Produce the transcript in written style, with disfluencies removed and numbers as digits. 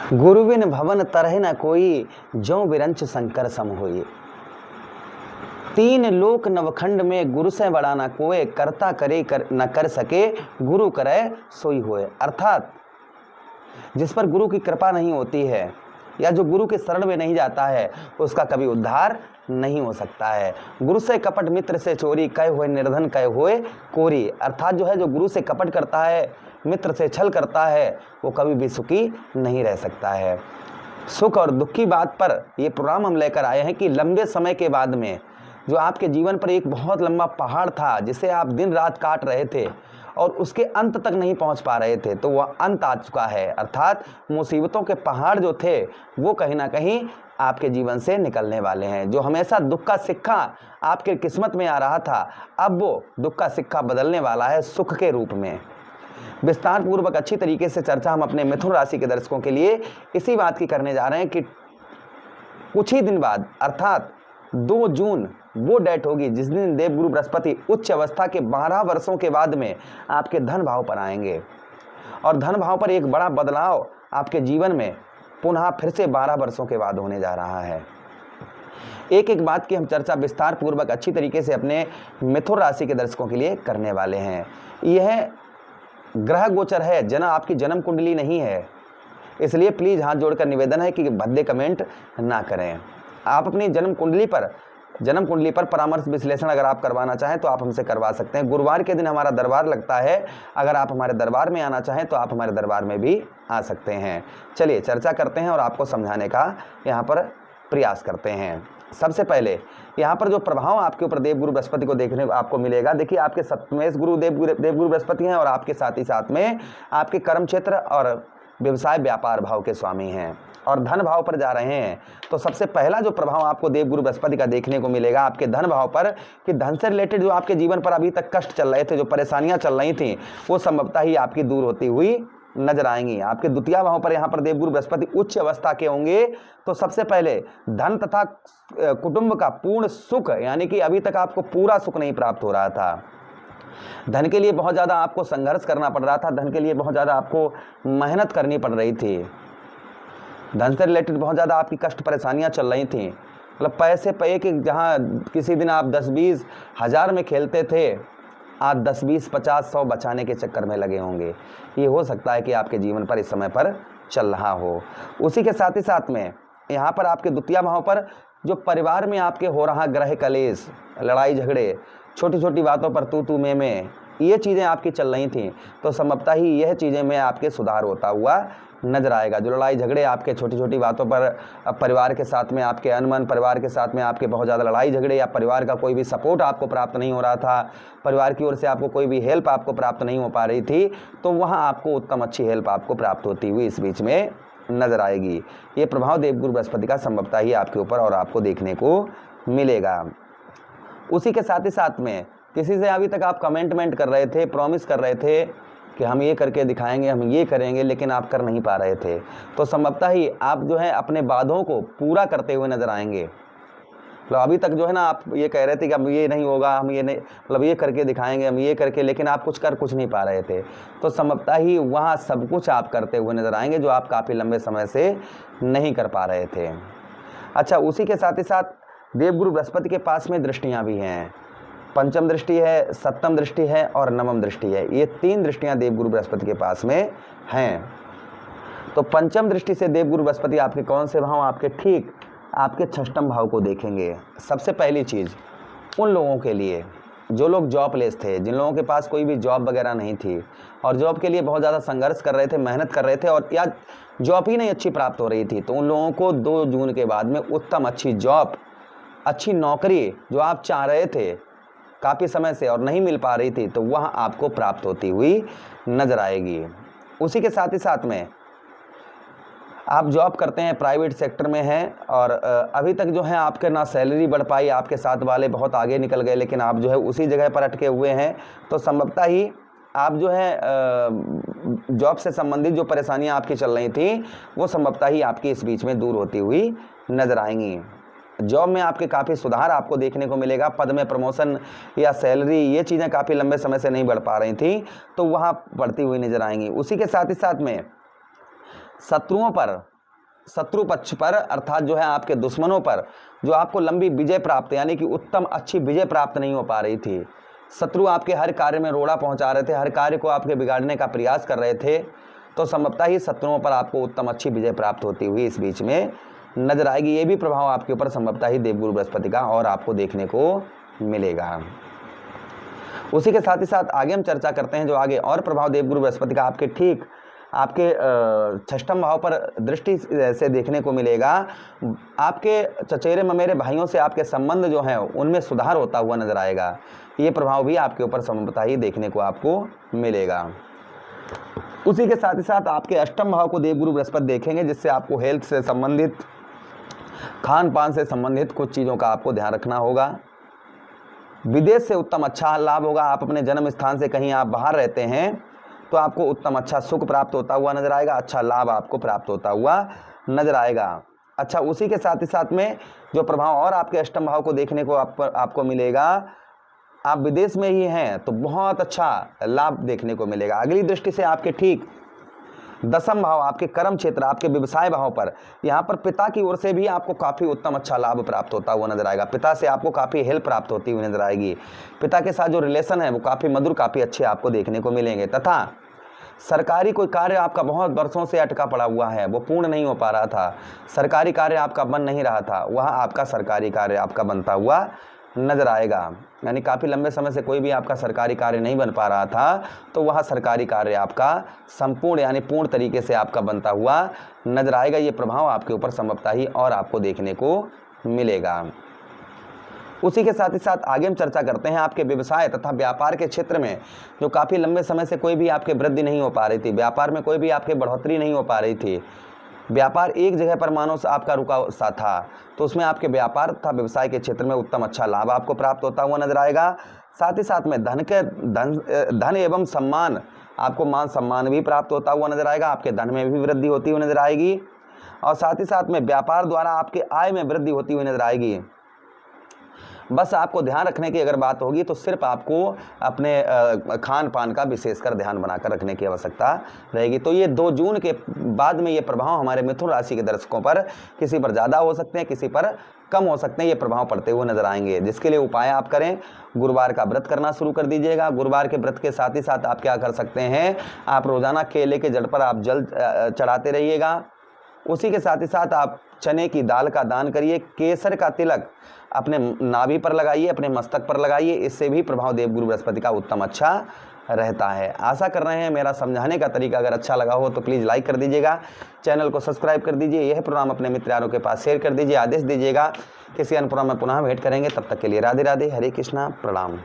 गुरु बिन भवन तरह न कोई, ज्यों विरंच शंकर सम होए। तीन लोक नवखंड में गुरु से बड़ा न कोय, करता करे न कर सके, गुरु करे सोई होए। अर्थात जिस पर गुरु की कृपा नहीं होती है या जो गुरु के शरण में नहीं जाता है उसका कभी उद्धार नहीं हो सकता है। गुरु से कपट मित्र से चोरी, कहे हुए निर्धन कहे हुए कोरी। अर्थात जो गुरु से कपट करता है, मित्र से छल करता है, वो कभी भी सुखी नहीं रह सकता है। सुख और दुख की बात पर ये प्रोग्राम हम लेकर आए हैं कि लंबे समय के बाद में जो आपके जीवन पर एक बहुत लंबा पहाड़ था जिसे आप दिन रात काट रहे थे और उसके अंत तक नहीं पहुंच पा रहे थे, तो वह अंत आ चुका है। अर्थात मुसीबतों के पहाड़ जो थे वो कहीं ना कहीं आपके जीवन से निकलने वाले हैं। जो हमेशा दुख का सिक्का आपके किस्मत में आ रहा था, अब वो दुख का सिक्का बदलने वाला है सुख के रूप में। विस्तार पूर्वक अच्छी तरीके से चर्चा हम अपने मिथुन राशि के दर्शकों के लिए इसी बात की करने जा रहे हैं कि कुछ ही दिन बाद अर्थात 2 जून वो डेट होगी जिस दिन देवगुरु बृहस्पति उच्च अवस्था के 12 वर्षों के बाद में आपके धन भाव पर आएंगे और धन भाव पर एक बड़ा बदलाव आपके जीवन में पुनः फिर से 12 वर्षों के बाद होने जा रहा है। एक एक बात की हम चर्चा विस्तार पूर्वक अच्छी तरीके से अपने मिथुन राशि के दर्शकों के लिए करने वाले हैं। यह ग्रह गोचर है, आपकी जन्म कुंडली नहीं है, इसलिए प्लीज़ हाथ जोड़कर निवेदन है कि भद्दे कमेंट ना करें। आप अपनी जन्म कुंडली पर परामर्श विश्लेषण अगर आप करवाना चाहें तो आप हमसे करवा सकते हैं। गुरुवार के दिन हमारा दरबार लगता है, अगर आप हमारे दरबार में आना चाहें तो आप हमारे दरबार में भी आ सकते हैं। चलिए चर्चा करते हैं और आपको समझाने का यहाँ पर प्रयास करते हैं। सबसे पहले यहाँ पर जो प्रभाव आपके ऊपर देवगुरु बृहस्पति को देखने को आपको मिलेगा, देखिए आपके सप्तमेश गुरु देवगुरु बृहस्पति हैं और आपके साथ ही साथ में आपके कर्म क्षेत्र और व्यवसाय व्यापार भाव के स्वामी हैं और धन भाव पर जा रहे हैं। तो सबसे पहला जो प्रभाव आपको देवगुरु बृहस्पति का देखने को मिलेगा आपके धन भाव पर कि धन से रिलेटेड जो आपके जीवन पर अभी तक कष्ट चल रहे थे, जो परेशानियां चल रही थी, वो संभवतः ही आपकी दूर होती हुई नजर आएंगी। आपके द्वितीय भाव पर यहाँ पर देवगुरु बृहस्पति उच्च अवस्था के होंगे तो सबसे पहले धन तथा कुटुंब का पूर्ण सुख, यानी कि अभी तक आपको पूरा सुख नहीं प्राप्त हो रहा था, धन के लिए बहुत ज़्यादा आपको संघर्ष करना पड़ रहा था, धन के लिए बहुत ज़्यादा आपको मेहनत करनी पड़ रही थी, धन से रिलेटेड बहुत ज़्यादा आपकी कष्ट परेशानियां चल रही थी। मतलब पैसे पे कि जहाँ किसी दिन आप 10-20 हज़ार में खेलते थे, आज 10-20 50-100 बचाने के चक्कर में लगे होंगे। ये हो सकता है कि आपके जीवन पर इस समय पर चल रहा हो। उसी के साथ ही साथ में यहाँ पर आपके द्वितीय भाव पर जो परिवार में आपके हो रहा ग्रह कलेश, लड़ाई झगड़े, छोटी छोटी बातों पर तू में ये चीज़ें आपकी चल रही थी, तो संभवतः ही यह चीज़ें में आपके सुधार होता हुआ नजर आएगा। जो लड़ाई झगड़े आपके छोटी छोटी बातों पर परिवार के साथ में आपके अनमन, परिवार के साथ में आपके बहुत ज़्यादा लड़ाई झगड़े या परिवार का कोई भी सपोर्ट आपको प्राप्त नहीं हो रहा था, परिवार की ओर से आपको कोई भी हेल्प आपको प्राप्त नहीं हो पा रही थी, तो वहाँ आपको उत्तम अच्छी हेल्प आपको प्राप्त होती हुई इस बीच में नजर आएगी। ये प्रभाव देवगुरु बृहस्पति का संभवतः ही आपके ऊपर और आपको देखने को मिलेगा। उसी के साथ ही साथ में किसी से अभी तक आप कमेंटमेंट कर रहे थे, प्रॉमिस कर रहे थे कि हम ये करके दिखाएंगे, हम ये करेंगे, लेकिन आप कर नहीं पा रहे थे, तो संभवतः ही आप अपने वादों को पूरा करते हुए नजर आएंगे। मतलब अभी तक आप ये कह रहे थे कि अब ये नहीं होगा, हम ये नहीं, मतलब ये करके दिखाएंगे, हम ये करके, लेकिन आप कुछ नहीं पा रहे थे, तो संभवतः ही वहाँ सब कुछ आप करते हुए नजर आएंगे जो आप काफ़ी लंबे समय से नहीं कर पा रहे थे। अच्छा, उसी के साथ ही साथ देवगुरु बृहस्पति के पास में दृष्टियाँ भी हैं, पंचम दृष्टि है, सप्तम दृष्टि है और नवम दृष्टि है। ये 3 दृष्टियां देवगुरु बृहस्पति के पास में हैं। तो पंचम दृष्टि से देवगुरु बृहस्पति आपके कौन से भाव, आपके ठीक आपके षष्ठम भाव को देखेंगे। सबसे पहली चीज़ उन लोगों के लिए जो लोग जॉबलेस थे, जिन लोगों के पास कोई भी जॉब वगैरह नहीं थी और जॉब के लिए बहुत ज़्यादा संघर्ष कर रहे थे, मेहनत कर रहे थे और या जॉब ही नहीं अच्छी प्राप्त हो रही थी, तो उन लोगों को 2 जून के बाद में उत्तम अच्छी जॉब, अच्छी नौकरी जो आप चाह रहे थे काफ़ी समय से और नहीं मिल पा रही थी, तो वह आपको प्राप्त होती हुई नजर आएगी। उसी के साथ ही साथ में आप जॉब करते हैं, प्राइवेट सेक्टर में हैं और अभी तक आपके ना सैलरी बढ़ पाई, आपके साथ वाले बहुत आगे निकल गए, लेकिन आप उसी जगह पर अटके हुए हैं, तो संभवतः ही आप जॉब से संबंधित जो परेशानियां आपकी चल रही थी वो संभवतः ही आपकी इस बीच में दूर होती हुई नजर आएंगी। जॉब में आपके काफ़ी सुधार आपको देखने को मिलेगा, पद में प्रमोशन या सैलरी, ये चीज़ें काफ़ी लंबे समय से नहीं बढ़ पा रही थी, तो वहाँ बढ़ती हुई नजर आएंगी। उसी के साथ ही साथ में शत्रुओं पर शत्रु पक्ष पर अर्थात जो है आपके दुश्मनों पर जो आपको लंबी विजय प्राप्त यानी कि उत्तम अच्छी विजय प्राप्त नहीं हो पा रही थी, शत्रु आपके हर कार्य में रोड़ा पहुंचा रहे थे, हर कार्य को आपके बिगाड़ने का प्रयास कर रहे थे, तो संभवतः ही शत्रुओं पर आपको उत्तम अच्छी विजय प्राप्त होती हुई इस बीच में नजर आएगी। ये भी प्रभाव आपके ऊपर संभवतः ही देवगुरु बृहस्पति का और आपको देखने को मिलेगा। उसी के साथ ही साथ आगे हम चर्चा करते हैं जो आगे और प्रभाव देवगुरु बृहस्पति का आपके ठीक आपके षष्ठम भाव पर दृष्टि से देखने को मिलेगा। आपके चचेरे ममेरे भाइयों से आपके संबंध जो हैं उनमें सुधार होता हुआ नजर आएगा। ये प्रभाव भी आपके ऊपर संभवतः ही देखने को आपको मिलेगा। उसी के साथ ही साथ आपके अष्टम भाव को देवगुरु बृहस्पति देखेंगे, जिससे आपको हेल्थ से संबंधित, खान पान से संबंधित कुछ चीज़ों का आपको ध्यान रखना होगा। विदेश से उत्तम अच्छा लाभ होगा। आप अपने जन्म स्थान से कहीं आप बाहर रहते हैं तो आपको उत्तम अच्छा सुख प्राप्त होता हुआ नजर आएगा, अच्छा लाभ आपको प्राप्त होता हुआ नजर आएगा। अच्छा, उसी के साथ ही साथ में जो प्रभाव और आपके अष्टम भाव को देखने को आपको मिलेगा, आप विदेश में ही हैं तो बहुत अच्छा लाभ देखने को मिलेगा। अगली दृष्टि से आपके ठीक दसम भाव आपके कर्म क्षेत्र, आपके व्यवसाय भाव पर, यहाँ पर पिता की ओर से भी आपको काफ़ी उत्तम अच्छा लाभ प्राप्त होता हुआ नजर आएगा। पिता से आपको काफ़ी हेल्प प्राप्त होती हुई नजर आएगी। पिता के साथ जो रिलेशन है वो काफ़ी मधुर, काफ़ी अच्छे आपको देखने को मिलेंगे। तथा सरकारी कोई कार्य आपका बहुत वर्षों से अटका पड़ा हुआ है, वो पूर्ण नहीं हो पा रहा था, सरकारी कार्य आपका बन नहीं रहा था, वह आपका सरकारी कार्य आपका बनता हुआ नजर आएगा। यानी काफ़ी लंबे समय से कोई भी आपका सरकारी कार्य नहीं बन पा रहा था, तो वह सरकारी कार्य आपका संपूर्ण यानी पूर्ण तरीके से आपका बनता हुआ नजर आएगा। ये प्रभाव आपके ऊपर संभवतः ही और आपको देखने को मिलेगा। उसी के साथ ही साथ आगे हम चर्चा करते हैं आपके व्यवसाय तथा व्यापार के क्षेत्र में जो काफ़ी लंबे समय से कोई भी आपके वृद्धि नहीं हो पा रही थी, व्यापार में कोई भी आपके बढ़ोतरी नहीं हो पा रही थी, व्यापार एक जगह पर मानो से आपका रुका सा था, तो उसमें आपके व्यापार तथा व्यवसाय के क्षेत्र में उत्तम अच्छा लाभ आपको प्राप्त होता हुआ नजर आएगा। साथ ही साथ में धन एवं सम्मान, आपको मान सम्मान भी प्राप्त होता हुआ नजर आएगा, आपके धन में भी वृद्धि होती हुई नजर आएगी। और साथ ही साथ में व्यापार द्वारा आपके आय में वृद्धि होती हुई नजर आएगी। बस आपको ध्यान रखने की अगर बात होगी तो सिर्फ आपको अपने खान पान का विशेषकर ध्यान बनाकर रखने की आवश्यकता रहेगी। तो ये 2 जून के बाद में ये प्रभाव हमारे मिथुन राशि के दर्शकों पर किसी पर ज़्यादा हो सकते हैं, किसी पर कम हो सकते हैं, ये प्रभाव पड़ते हुए नजर आएंगे। जिसके लिए उपाय आप करें, गुरुवार का व्रत करना शुरू कर दीजिएगा। गुरुवार के व्रत के साथ ही साथ आप क्या कर सकते हैं, आप रोज़ाना केले के जड़ पर आप जल चढ़ाते रहिएगा। उसी के साथ ही साथ आप चने की दाल का दान करिए, केसर का तिलक अपने नाभि पर लगाइए, अपने मस्तक पर लगाइए। इससे भी प्रभाव देवगुरु बृहस्पति का उत्तम अच्छा रहता है। आशा कर रहे हैं मेरा समझाने का तरीका अगर अच्छा लगा हो तो प्लीज़ लाइक कर दीजिएगा, चैनल को सब्सक्राइब कर दीजिए, यह प्रोग्राम अपने मित्र यारों के पास शेयर कर दीजिए, आदेश दीजिएगा। किसी अन्य प्रोग्राम में पुनः भेंट करेंगे, तब तक के लिए राधे राधे, हरे कृष्णा, प्रणाम।